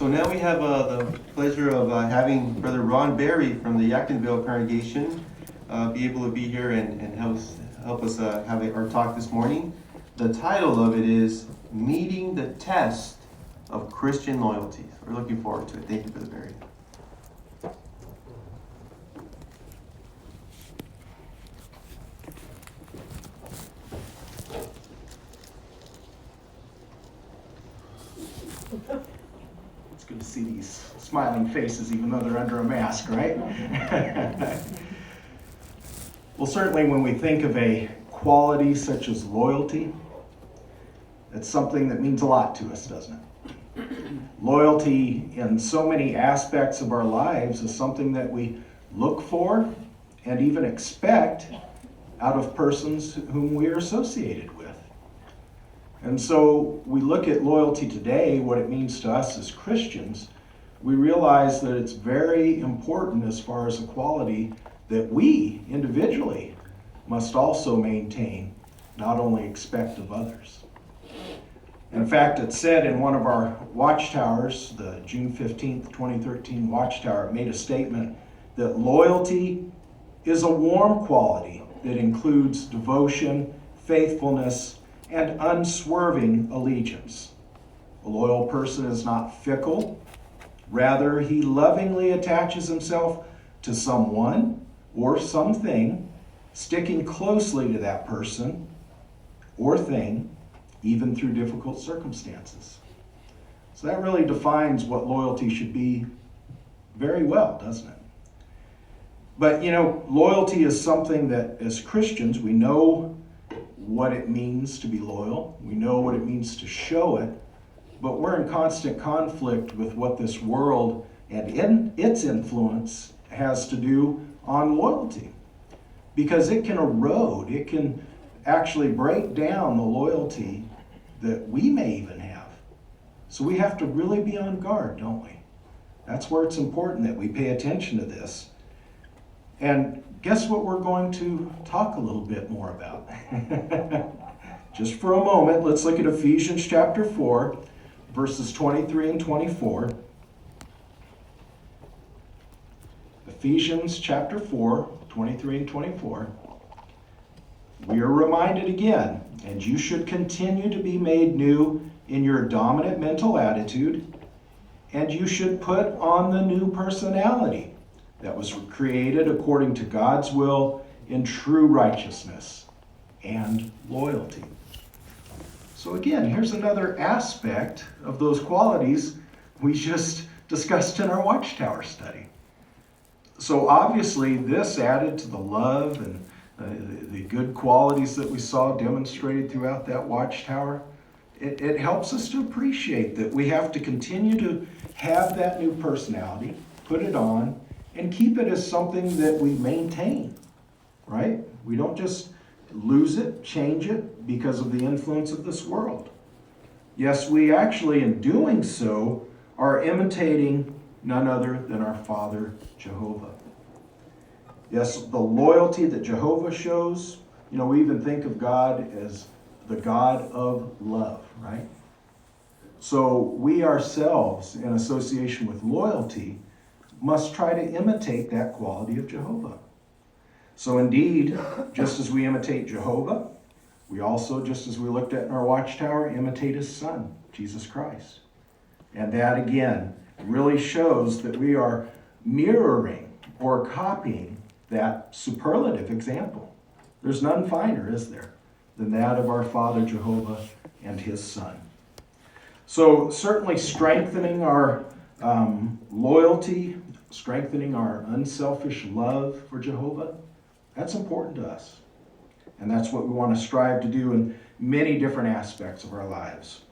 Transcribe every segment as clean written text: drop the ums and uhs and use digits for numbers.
So now we have the pleasure of having Brother Ron Berry from the Yactonville congregation be able to be here and help us have our talk this morning. The title of it is Meeting the Test of Christian Loyalty. We're looking forward to it. Thank you, Brother Berry. It's good to see these smiling faces even though they're under a mask, right? Well, certainly when we think of a quality such as loyalty, it's something that means a lot to us, doesn't it? Loyalty in so many aspects of our lives is something that we look for and even expect out of persons whom we are associated with. And so we look at loyalty today, what it means to us as Christians. We realize that it's very important as far as a quality that we individually must also maintain, not only expect of others. In fact, it's said in one of our watchtowers, the June 15th, 2013 watchtower, it made a statement that loyalty is a warm quality that includes devotion, faithfulness, and unswerving allegiance. A loyal person is not fickle. Rather, he lovingly attaches himself to someone or something, sticking closely to that person or thing, even through difficult circumstances. So that really defines what loyalty should be very well, doesn't it? But loyalty is something that as Christians, we know what it means to be loyal. We know what it means to show it, but we're in constant conflict with what this world and its influence has to do on loyalty. Because it can erode, it can actually break down the loyalty that we may even have. So we have to really be on guard, don't we? That's where it's important that we pay attention to this. And guess what we're going to talk a little bit more about? Just for a moment, let's look at Ephesians chapter 4, verses 23 and 24. Ephesians chapter 4, 23 and 24. We are reminded again, and you should continue to be made new in your dominant mental attitude, and you should put on the new personality that was created according to God's will in true righteousness and loyalty. So again, here's another aspect of those qualities we just discussed in our Watchtower study. So obviously this added to the love and the good qualities that we saw demonstrated throughout that Watchtower. It helps us to appreciate that we have to continue to have that new personality, put it on, and keep it as something that we maintain, right? We don't just lose it, change it because of the influence of this world. Yes, we actually, in doing so, are imitating none other than our Father, Jehovah. Yes, the loyalty that Jehovah shows, we even think of God as the God of love, right? So we ourselves, in association with loyalty, must try to imitate that quality of Jehovah. So indeed, just as we imitate Jehovah, we also, just as we looked at in our Watchtower, imitate his Son, Jesus Christ. And that again really shows that we are mirroring or copying that superlative example. There's none finer, is there, than that of our Father Jehovah and his Son. So certainly strengthening our loyalty, strengthening our unselfish love for Jehovah, that's important to us. And that's what we want to strive to do in many different aspects of our lives.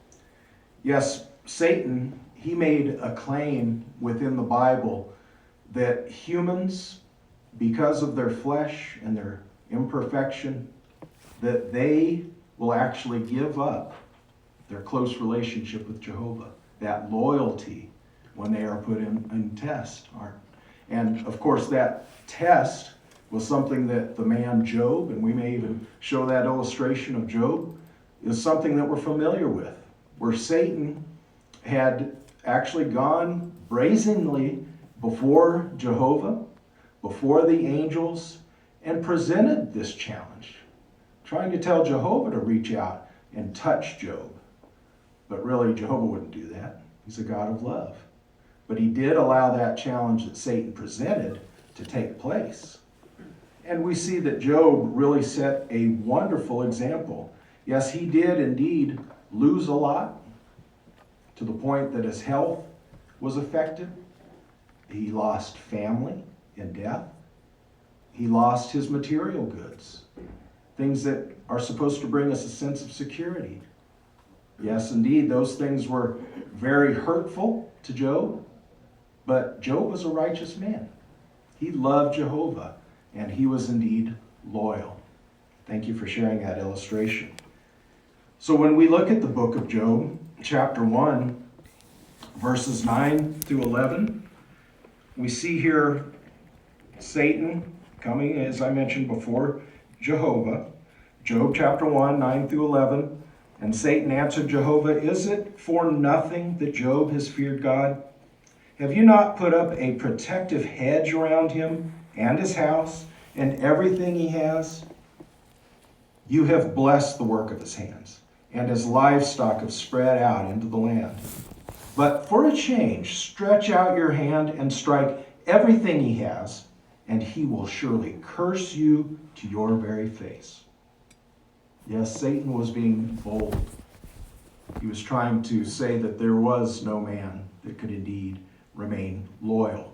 Yes, Satan, he made a claim within the Bible that humans, because of their flesh and their imperfection, that they will actually give up their close relationship with Jehovah, that loyalty when they are put in test. And of course that test was something that the man Job, and we may even show that illustration of Job, is something that we're familiar with, where Satan had actually gone brazenly before Jehovah, before the angels, and presented this challenge, trying to tell Jehovah to reach out and touch Job. But really, Jehovah wouldn't do that. He's a God of love. But he did allow that challenge that Satan presented to take place. And we see that Job really set a wonderful example. Yes, he did indeed lose a lot, to the point that his health was affected. He lost family in death. He lost his material goods, things that are supposed to bring us a sense of security. Yes, indeed, those things were very hurtful to Job, but Job was a righteous man. He loved Jehovah, and he was indeed loyal. Thank you for sharing that illustration. So when we look at the book of Job, chapter 1, verses 9 through 11, we see here Satan coming, as I mentioned before, Jehovah. Job chapter 1, 9 through 11. And Satan answered Jehovah, "Is it for nothing that Job has feared God? Have you not put up a protective hedge around him and his house and everything he has? You have blessed the work of his hands, and his livestock have spread out into the land. But for a change, stretch out your hand and strike everything he has, and he will surely curse you to your very face." Yes, Satan was being bold. He was trying to say that there was no man that could indeed remain loyal,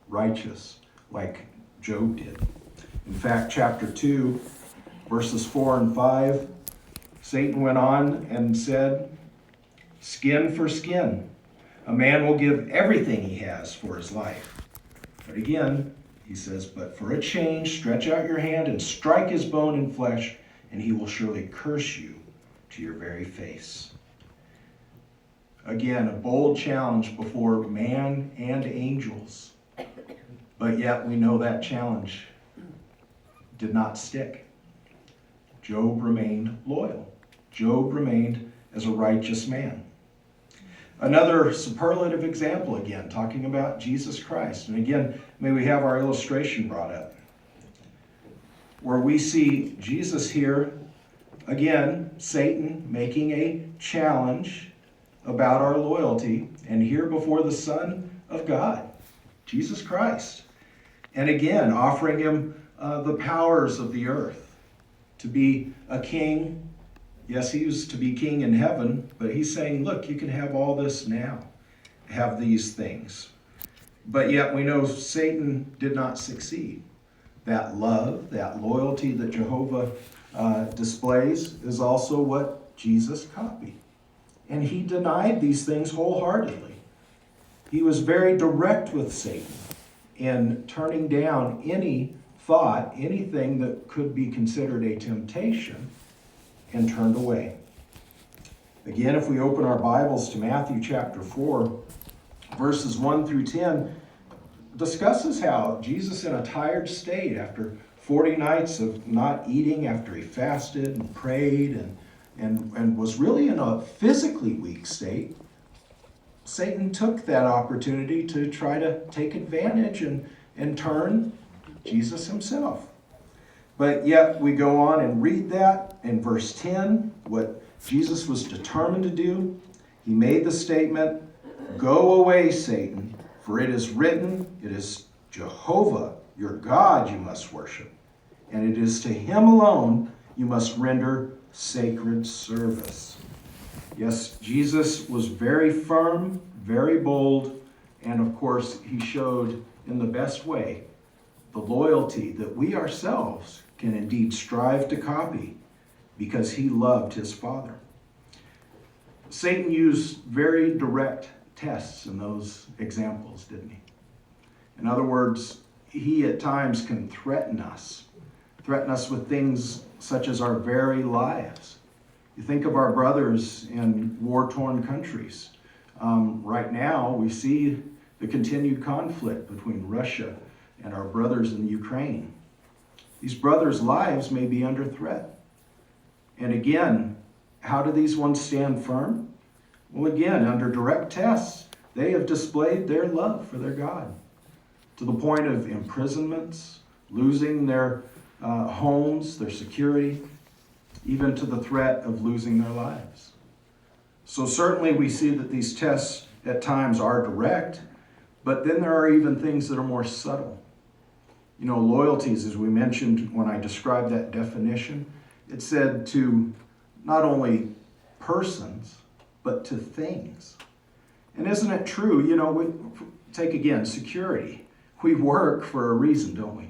righteous, like Job did. In fact, chapter 2, verses 4 and 5, Satan went on and said, "Skin for skin. A man will give everything he has for his life." But again, he says, "But for a change, stretch out your hand and strike his bone and flesh, and he will surely curse you to your very face." Again, a bold challenge before man and angels. But yet we know that challenge did not stick. Job remained loyal. Job remained as a righteous man. Another superlative example, again, talking about Jesus Christ. And again, may we have our illustration brought up, where we see Jesus here, again, Satan making a challenge about our loyalty, and here before the Son of God, Jesus Christ. And again, offering him the powers of the earth, to be a king. Yes, he used to be king in heaven, but he's saying, look, you can have all this now, have these things. But yet we know Satan did not succeed. That love, that loyalty that Jehovah displays is also what Jesus copied. And he denied these things wholeheartedly. He was very direct with Satan in turning down any thought, anything that could be considered a temptation, and turned away. Again, if we open our Bibles to Matthew chapter 4, verses 1 through 10, discusses how Jesus, in a tired state after 40 nights of not eating, after he fasted and prayed and was really in a physically weak state, Satan took that opportunity to try to take advantage and turn Jesus himself. But yet we go on and read that in verse 10, what Jesus was determined to do. He made the statement, "Go away, Satan, for it is written, it is Jehovah, your God, you must worship, and it is to him alone you must render sacred service." Yes, Jesus was very firm, very bold, and of course he showed in the best way the loyalty that we ourselves can indeed strive to copy, because he loved his Father. Satan used very direct tests in those examples, didn't he? In other words, he at times can threaten us with things such as our very lives. You think of our brothers in war-torn countries. Right now, we see the continued conflict between Russia and our brothers in Ukraine. These brothers' lives may be under threat. And again, how do these ones stand firm? Well, again, under direct tests, They have displayed their love for their God to the point of imprisonments, losing their homes, their security, even to the threat of losing their lives. So certainly we see that these tests at times are direct, but then there are even things that are more subtle. You know, loyalties, as we mentioned when I described that definition, it said to not only persons, but to things. And isn't it true? You know, we take again security. We work for a reason, don't we?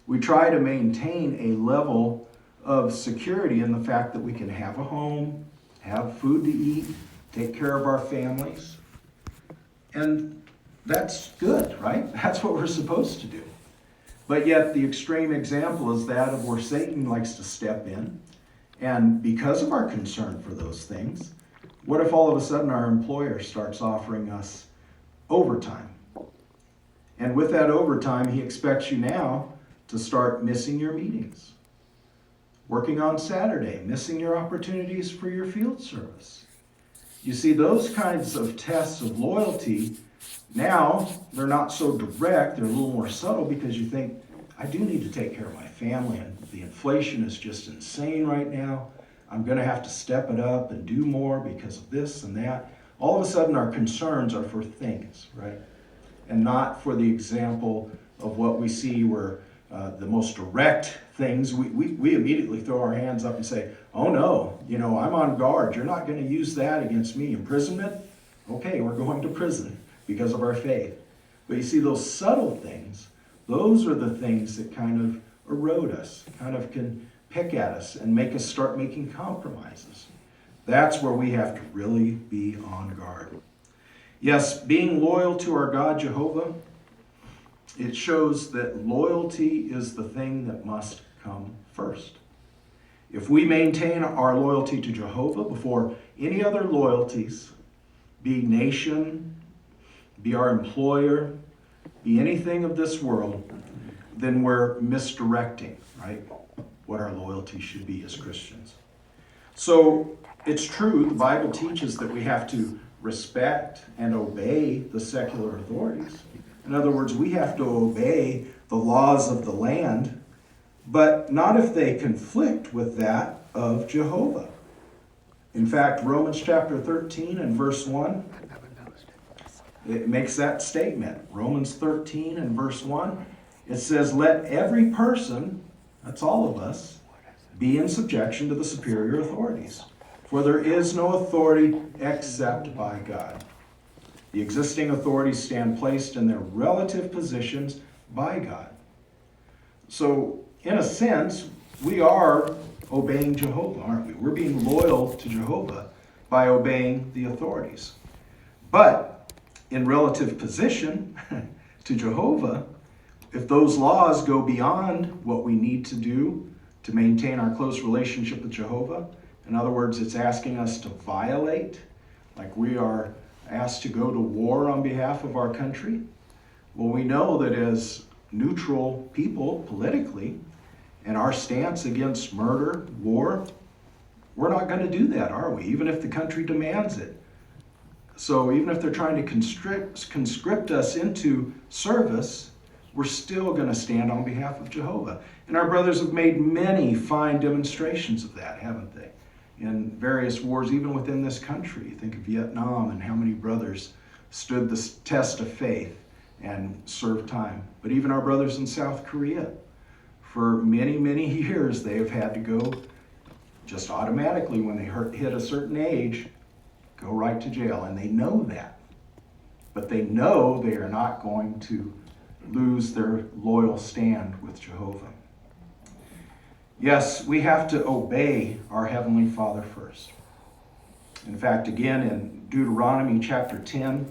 We try to maintain a level of security in the fact that we can have a home, have food to eat, take care of our families. And that's good, right? That's what we're supposed to do. But yet the extreme example is that of where Satan likes to step in. And because of our concern for those things, what if all of a sudden our employer starts offering us overtime? And with that overtime, he expects you now to start missing your meetings, working on Saturday, missing your opportunities for your field service. You see, those kinds of tests of loyalty, now they're not so direct, they're a little more subtle because you think, I do need to take care of my family, and the inflation is just insane right now. I'm going to have to step it up and do more because of this and that. All of a sudden, our concerns are for things, right? And not for the example of what we see where the most direct things, we immediately throw our hands up and say, oh no, you know, I'm on guard. You're not going to use that against me. Imprisonment? Okay, we're going to prison because of our faith. But you see, those subtle things, those are the things that kind of erode us, kind of can pick at us and make us start making compromises. That's where we have to really be on guard. Yes, being loyal to our God, Jehovah, it shows that loyalty is the thing that must come first. If we maintain our loyalty to Jehovah before any other loyalties, be nation, be our employer, be anything of this world, then we're misdirecting, right, what our loyalty should be as Christians. So it's true, the Bible teaches that we have to respect and obey the secular authorities. In other words, we have to obey the laws of the land, but not if they conflict with that of Jehovah. In fact, Romans chapter 13 and verse 1, it makes that statement. Romans 13 and verse 1, it says, let every person, that's all of us, be in subjection to the superior authorities. For there is no authority except by God. The existing authorities stand placed in their relative positions by God. So, in a sense, we are obeying Jehovah, aren't we? We're being loyal to Jehovah by obeying the authorities. But in relative position to Jehovah, if those laws go beyond what we need to do to maintain our close relationship with Jehovah, in other words, it's asking us to violate, like we are asked to go to war on behalf of our country. Well, we know that as neutral people politically, and our stance against murder, war, we're not going to do that, are we? Even if the country demands it. So even if they're trying to conscript us into service, we're still going to stand on behalf of Jehovah. And our brothers have made many fine demonstrations of that, haven't they? In various wars, even within this country. Think of Vietnam and how many brothers stood the test of faith and served time. But even our brothers in South Korea, for many, many years, they have had to go just automatically when they hit a certain age, go right to jail. And they know that. But they know they are not going to lose their loyal stand with Jehovah. Yes, we have to obey our Heavenly Father first. In fact, again, in Deuteronomy chapter 10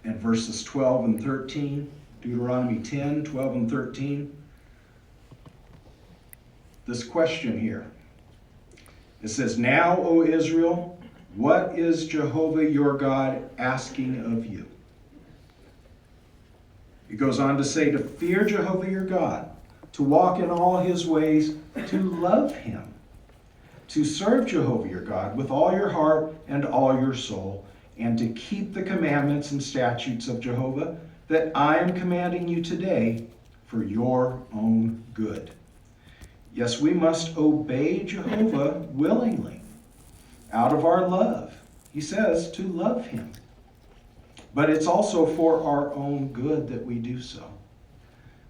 and verses 12 and 13, Deuteronomy 10, 12 and 13, this question here. It says, now, O Israel, what is Jehovah your God asking of you? It goes on to say, to fear Jehovah your God, to walk in all his ways, to love him, to serve Jehovah your God with all your heart and all your soul, and to keep the commandments and statutes of Jehovah that I am commanding you today for your own good. Yes, we must obey Jehovah willingly, out of our love. He says to love him. But it's also for our own good that we do so.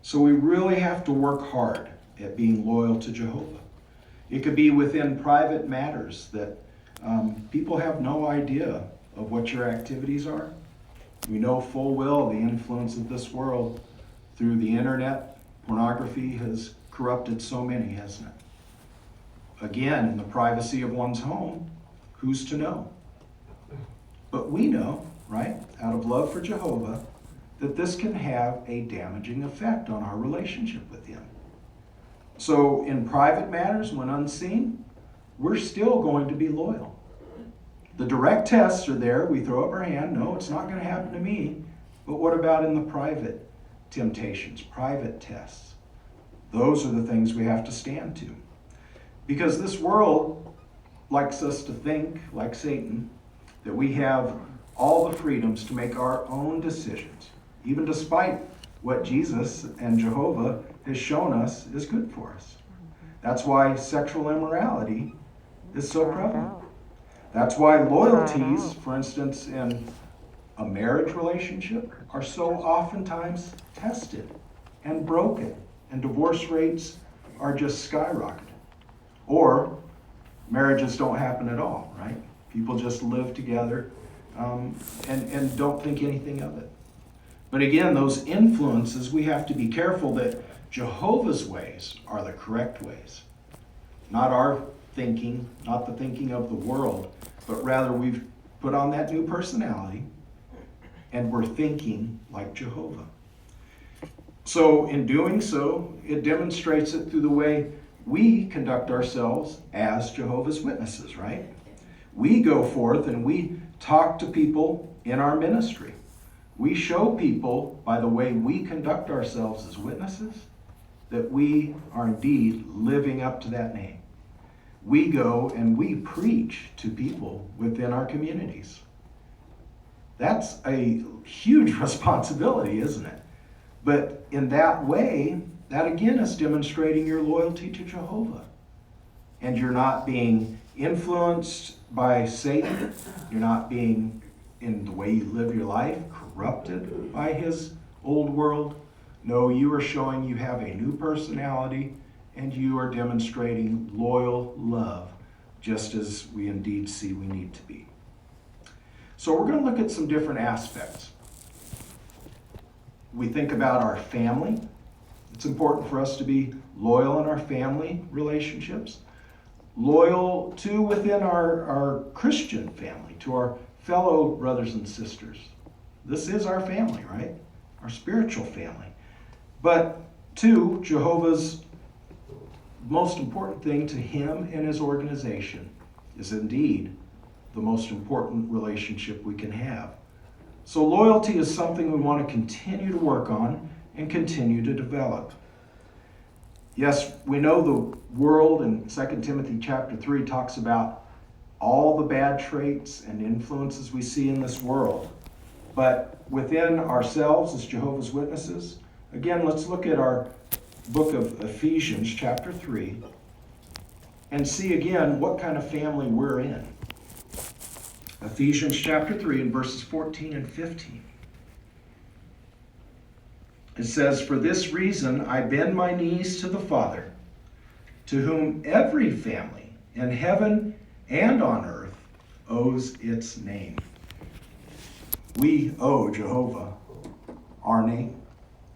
So we really have to work hard at being loyal to Jehovah. It could be within private matters that people have no idea of what your activities are. We know full well the influence of this world through the internet. Pornography has corrupted so many, hasn't it? Again, in the privacy of one's home, who's to know? But we know, right, out of love for Jehovah, that this can have a damaging effect on our relationship with him. So in private matters, when unseen, we're still going to be loyal. The direct tests are there. We throw up our hand. No, it's not going to happen to me. But what about in the private temptations, private tests? Those are the things we have to stand to. Because this world likes us to think, like Satan, that we have all the freedoms to make our own decisions, even despite what Jesus and Jehovah has shown us is good for us. That's why sexual immorality is so prevalent. That's why loyalties, for instance, in a marriage relationship, are so oftentimes tested and broken, and divorce rates are just skyrocketing. Or marriages don't happen at all, right? People just live together and don't think anything of it. But again, those influences, we have to be careful that Jehovah's ways are the correct ways. Not our thinking, not the thinking of the world, but rather we've put on that new personality and we're thinking like Jehovah. So in doing so, it demonstrates it through the way we conduct ourselves as Jehovah's Witnesses, right? We go forth and we talk to people in our ministry. We show people by the way we conduct ourselves as witnesses that we are indeed living up to that name. We go and we preach to people within our communities. That's a huge responsibility, isn't it? But in that way, that again is demonstrating your loyalty to Jehovah. And you're not being influenced by Satan. You're not being, in the way you live your life, corrupted by his old world. No, you are showing you have a new personality and you are demonstrating loyal love, just as we indeed see we need to be. So we're going to look at some different aspects. We think about our family. It's important for us to be loyal in our family relationships. Loyal to within our Christian family, to our fellow brothers and sisters. This is our family, right? Our spiritual family. But to Jehovah's most important thing to him and his organization is indeed the most important relationship we can have. So loyalty is something we want to continue to work on and continue to develop. Yes, we know the world in 2 Timothy chapter 3 talks about all the bad traits and influences we see in this world. But within ourselves as Jehovah's Witnesses, again, let's look at our book of Ephesians chapter 3 and see again what kind of family we're in. Ephesians chapter 3 and verses 14 and 15. It says, "For this reason I bend my knees to the Father, to whom every family in heaven and on earth owes its name." We owe Jehovah our name.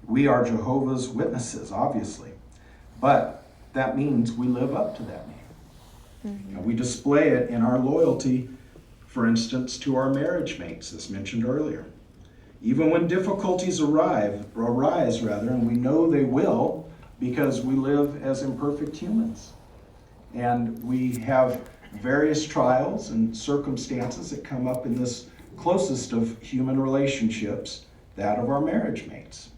We are Jehovah's Witnesses, obviously. But that means we live up to that name. And we display it in our loyalty, for instance, to our marriage mates, as mentioned earlier. Even when difficulties arise, and we know they will, because we live as imperfect humans. And we have various trials and circumstances that come up in this closest of human relationships, that of our marriage mates.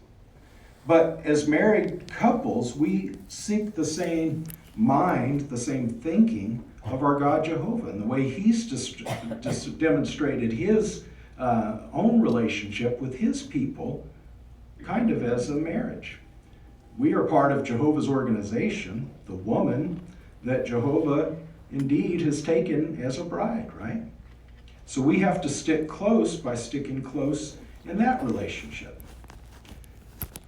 But as married couples, we seek the same mind, the same thinking of our God Jehovah and the way he's demonstrated his own relationship with his people, kind of as a marriage. We are part of Jehovah's organization, the woman that Jehovah indeed has taken as a bride, right? So we have to stick close by sticking close in that relationship.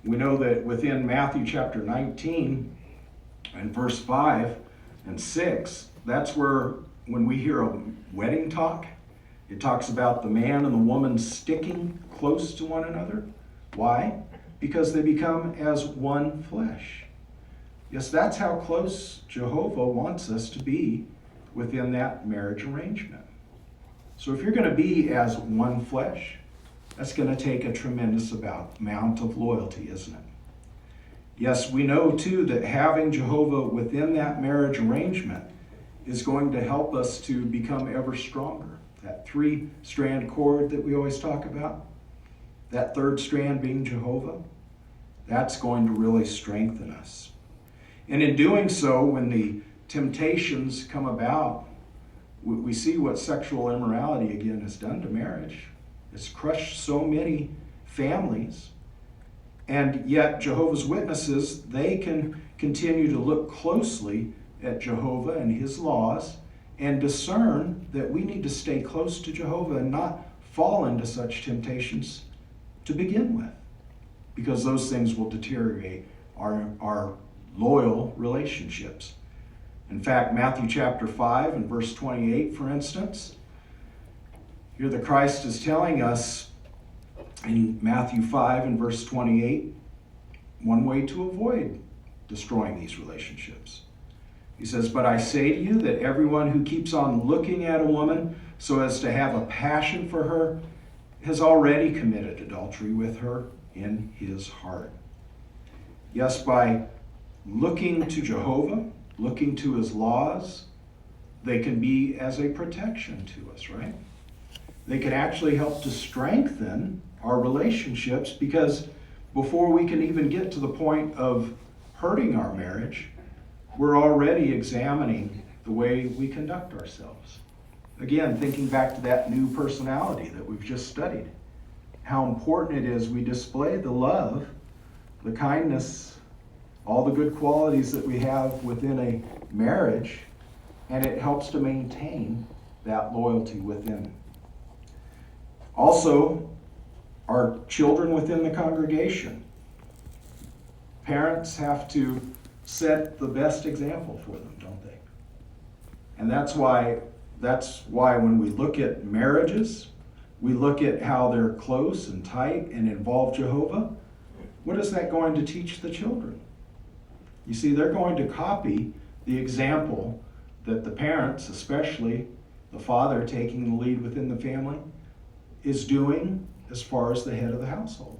We know that within Matthew chapter 19 and verse 5 and 6, that's where when we hear a wedding talk, it talks about the man and the woman sticking close to one another. Why? Because they become as one flesh. Yes, that's how close Jehovah wants us to be within that marriage arrangement. So if you're going to be as one flesh, that's going to take a tremendous amount of loyalty, isn't it? Yes, we know too that having Jehovah within that marriage arrangement is going to help us to become ever stronger. That 3-strand cord that we always talk about, that 3rd strand being Jehovah, that's going to really strengthen us. And in doing so, when the temptations come about, we see what sexual immorality again has done to marriage. It's crushed so many families. And yet Jehovah's Witnesses, they can continue to look closely at Jehovah and his laws and discern that we need to stay close to Jehovah and not fall into such temptations to begin with, because those things will deteriorate our loyal relationships. In fact, Matthew chapter 5 and verse 28, for instance, here the Christ is telling us in Matthew 5 and verse 28, one way to avoid destroying these relationships. He says, "But I say to you that everyone who keeps on looking at a woman so as to have a passion for her has already committed adultery with her in his heart." Yes, by looking to Jehovah, looking to his laws, they can be as a protection to us, right? They can actually help to strengthen our relationships, because before we can even get to the point of hurting our marriage, we're already examining the way we conduct ourselves. Again, thinking back to that new personality that we've just studied, how important it is we display the love, the kindness, all the good qualities that we have within a marriage, and it helps to maintain that loyalty within. Also, our children within the congregation. Parents have to set the best example for them, don't they? And that's why when we look at marriages, we look at how they're close and tight and involve Jehovah. What is that going to teach the children? You see, they're going to copy the example that the parents, especially the father taking the lead within the family, is doing as far as the head of the household.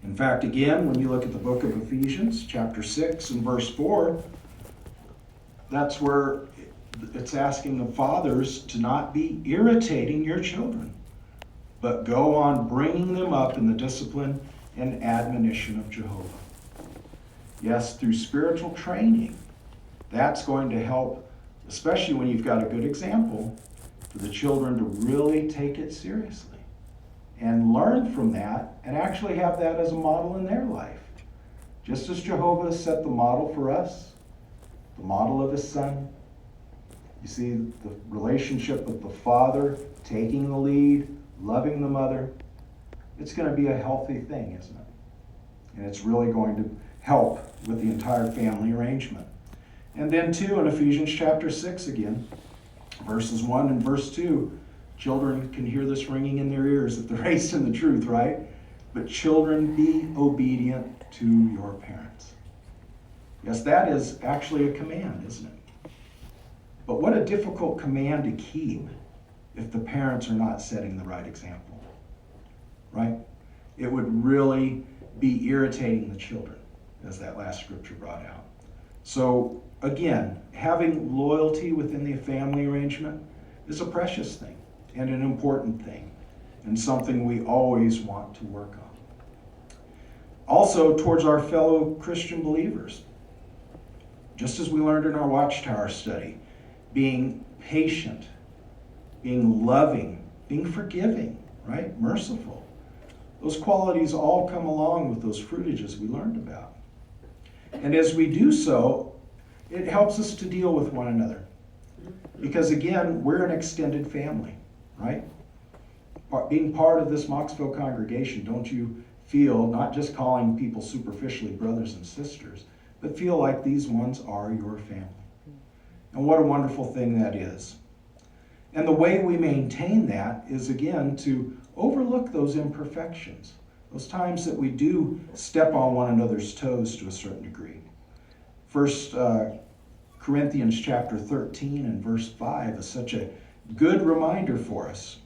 In fact, again, when you look at the book of Ephesians, chapter 6 and verse 4, that's where it's asking the fathers to not be irritating your children, but go on bringing them up in the discipline and admonition of Jehovah. Yes, through spiritual training, that's going to help, especially when you've got a good example, for the children to really take it seriously and learn from that and actually have that as a model in their life. Just as Jehovah set the model for us, the model of his son. You see the relationship with the father, taking the lead, loving the mother. It's going to be a healthy thing, isn't it? And it's really going to help with the entire family arrangement. And then too, in Ephesians chapter 6 again, verses 1 and verse 2, children can hear this ringing in their ears if they're raised in the truth, right? But children, be obedient to your parents. Yes, that is actually a command, isn't it? But what a difficult command to keep if the parents are not setting the right example, right? It would really be irritating the children, as that last scripture brought out. So again, having loyalty within the family arrangement is a precious thing and an important thing, and something we always want to work on. Also, towards our fellow Christian believers, just as we learned in our Watchtower study, being patient, being loving, being forgiving, right? Merciful. Those qualities all come along with those fruitages we learned about. And as we do so, it helps us to deal with one another. Because again, we're an extended family, right? Being part of this Mocksville congregation, don't you feel, not just calling people superficially brothers and sisters, but feel like these ones are your family. And what a wonderful thing that is. And the way we maintain that is, again, to overlook those imperfections, those times that we do step on one another's toes to a certain degree. First Corinthians chapter 13 and verse 5 is such a good reminder for us.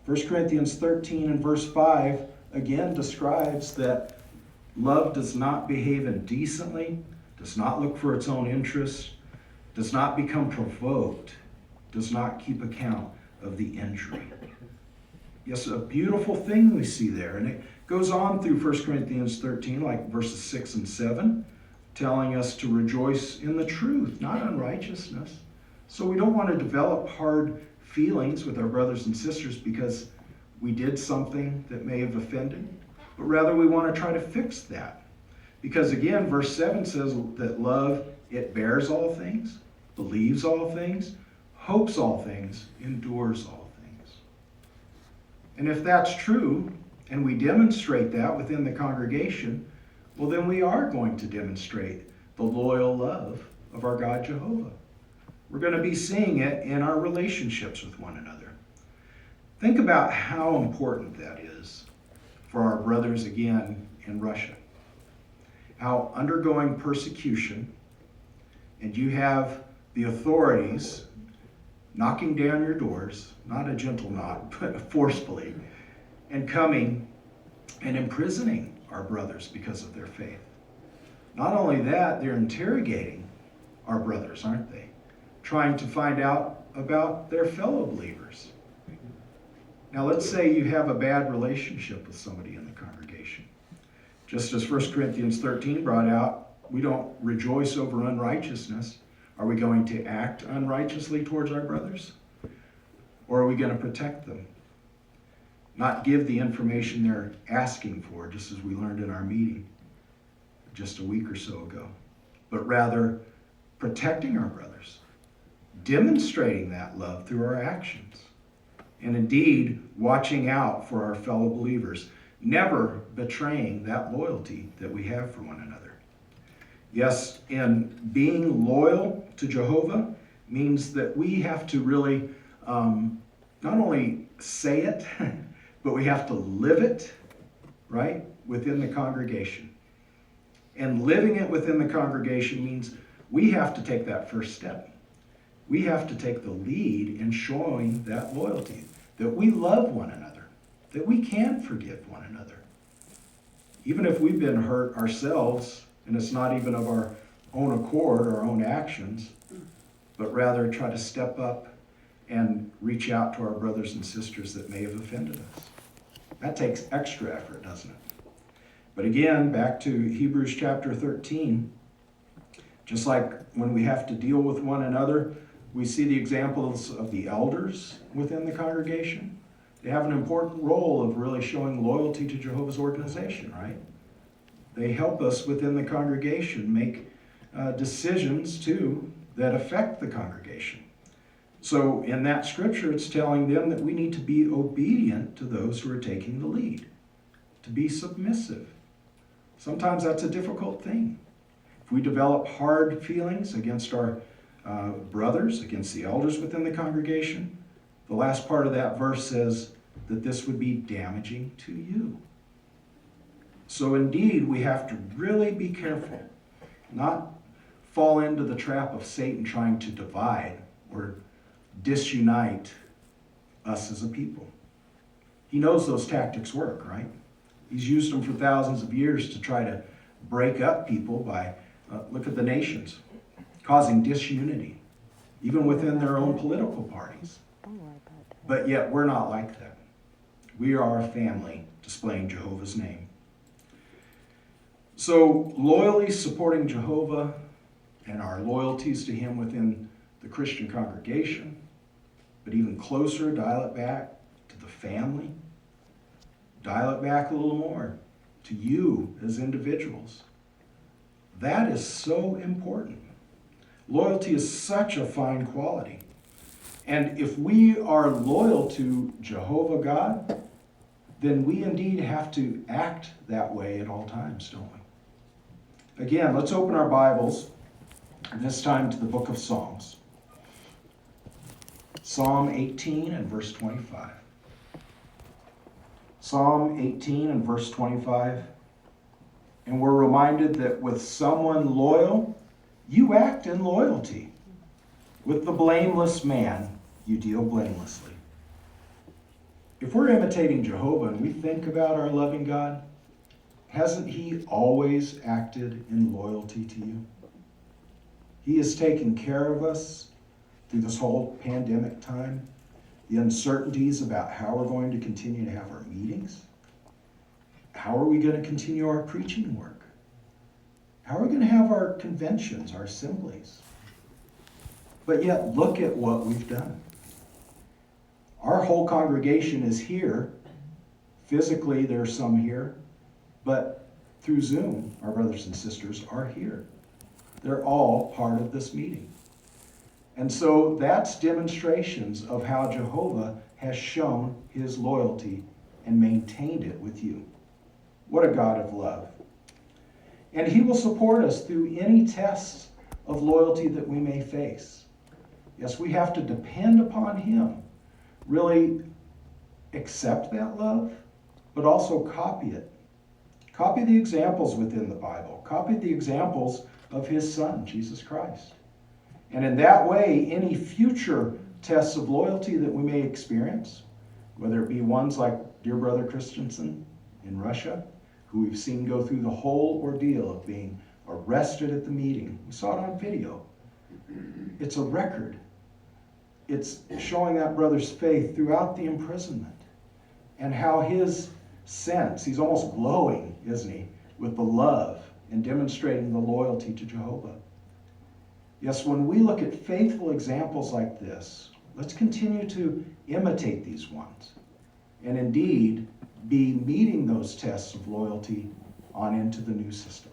1 Corinthians 13 and verse 5 again describes that love does not behave indecently, does not look for its own interests, does not become provoked, does not keep account of the injury. Yes, a beautiful thing we see there. And it goes on through 1 Corinthians 13, like verses 6 and 7, telling us to rejoice in the truth, not unrighteousness. So we don't want to develop hard feelings with our brothers and sisters because we did something that may have offended, but rather we want to try to fix that. Because again, verse 7 says that love, it bears all things, believes all things, hopes all things, endures all things. And if that's true, and we demonstrate that within the congregation, well, then we are going to demonstrate the loyal love of our God Jehovah. We're going to be seeing it in our relationships with one another. Think about how important that is for our brothers again in Russia. How undergoing persecution, and you have the authorities knocking down your doors, not a gentle knock, but forcefully, and coming and imprisoning our brothers because of their faith. Not only that, they're interrogating our brothers, aren't they? Trying to find out about their fellow believers. Now let's say you have a bad relationship with somebody in the congregation. Just as 1 Corinthians 13 brought out, we don't rejoice over unrighteousness. Are we going to act unrighteously towards our brothers? Or are we going to protect them? Not give the information they're asking for, just as we learned in our meeting just a week or so ago. But rather, protecting our brothers, demonstrating that love through our actions, and indeed, watching out for our fellow believers, never betraying that loyalty that we have for one another. Yes, and being loyal to Jehovah means that we have to really not only say it, but we have to live it, right, within the congregation. And living it within the congregation means we have to take that first step. We have to take the lead in showing that loyalty, that we love one another, that we can forgive one another. Even if we've been hurt ourselves, and it's not even of our own accord, our own actions, but rather try to step up and reach out to our brothers and sisters that may have offended us. That takes extra effort, doesn't it? But again, back to Hebrews chapter 13, just like when we have to deal with one another, we see the examples of the elders within the congregation. They have an important role of really showing loyalty to Jehovah's organization, right? They help us within the congregation make decisions, too, that affect the congregation. So in that scripture, it's telling them that we need to be obedient to those who are taking the lead, to be submissive. Sometimes that's a difficult thing. If we develop hard feelings against our brothers, against the elders within the congregation, the last part of that verse says that this would be damaging to you. So indeed, we have to really be careful, not fall into the trap of Satan trying to divide or disunite us as a people. He knows those tactics work, right? He's used them for thousands of years to try to break up people by, look at the nations, causing disunity, even within their own political parties. But yet we're not like that. We are a family displaying Jehovah's name. So loyally supporting Jehovah and our loyalties to him within the Christian congregation, but even closer, dial it back to the family. Dial it back a little more to you as individuals. That is so important. Loyalty is such a fine quality. And if we are loyal to Jehovah God, then we indeed have to act that way at all times, don't we? Again, let's open our Bibles, this time to the book of Psalms. Psalm 18 and verse 25. Psalm 18 and verse 25. And we're reminded that with someone loyal, you act in loyalty. With the blameless man, you deal blamelessly. If we're imitating Jehovah and we think about our loving God, hasn't he always acted in loyalty to you? He has taken care of us through this whole pandemic time, the uncertainties about how we're going to continue to have our meetings. How are we going to continue our preaching work? How are we going to have our conventions, our assemblies? But yet, look at what we've done. Our whole congregation is here. Physically, there are some here. But through Zoom, our brothers and sisters are here. They're all part of this meeting. And so that's demonstrations of how Jehovah has shown his loyalty and maintained it with you. What a God of love. And he will support us through any tests of loyalty that we may face. Yes, we have to depend upon him. Really accept that love, but also copy it. Copy the examples within the Bible. Copy the examples of his Son, Jesus Christ. And in that way, any future tests of loyalty that we may experience, whether it be ones like dear brother Christensen in Russia, who we've seen go through the whole ordeal of being arrested at the meeting. We saw it on video. It's a record. It's showing that brother's faith throughout the imprisonment and how his sense, he's almost glowing, isn't he, with the love and demonstrating the loyalty to Jehovah. Yes, when we look at faithful examples like this, let's continue to imitate these ones and indeed be meeting those tests of loyalty on into the new system.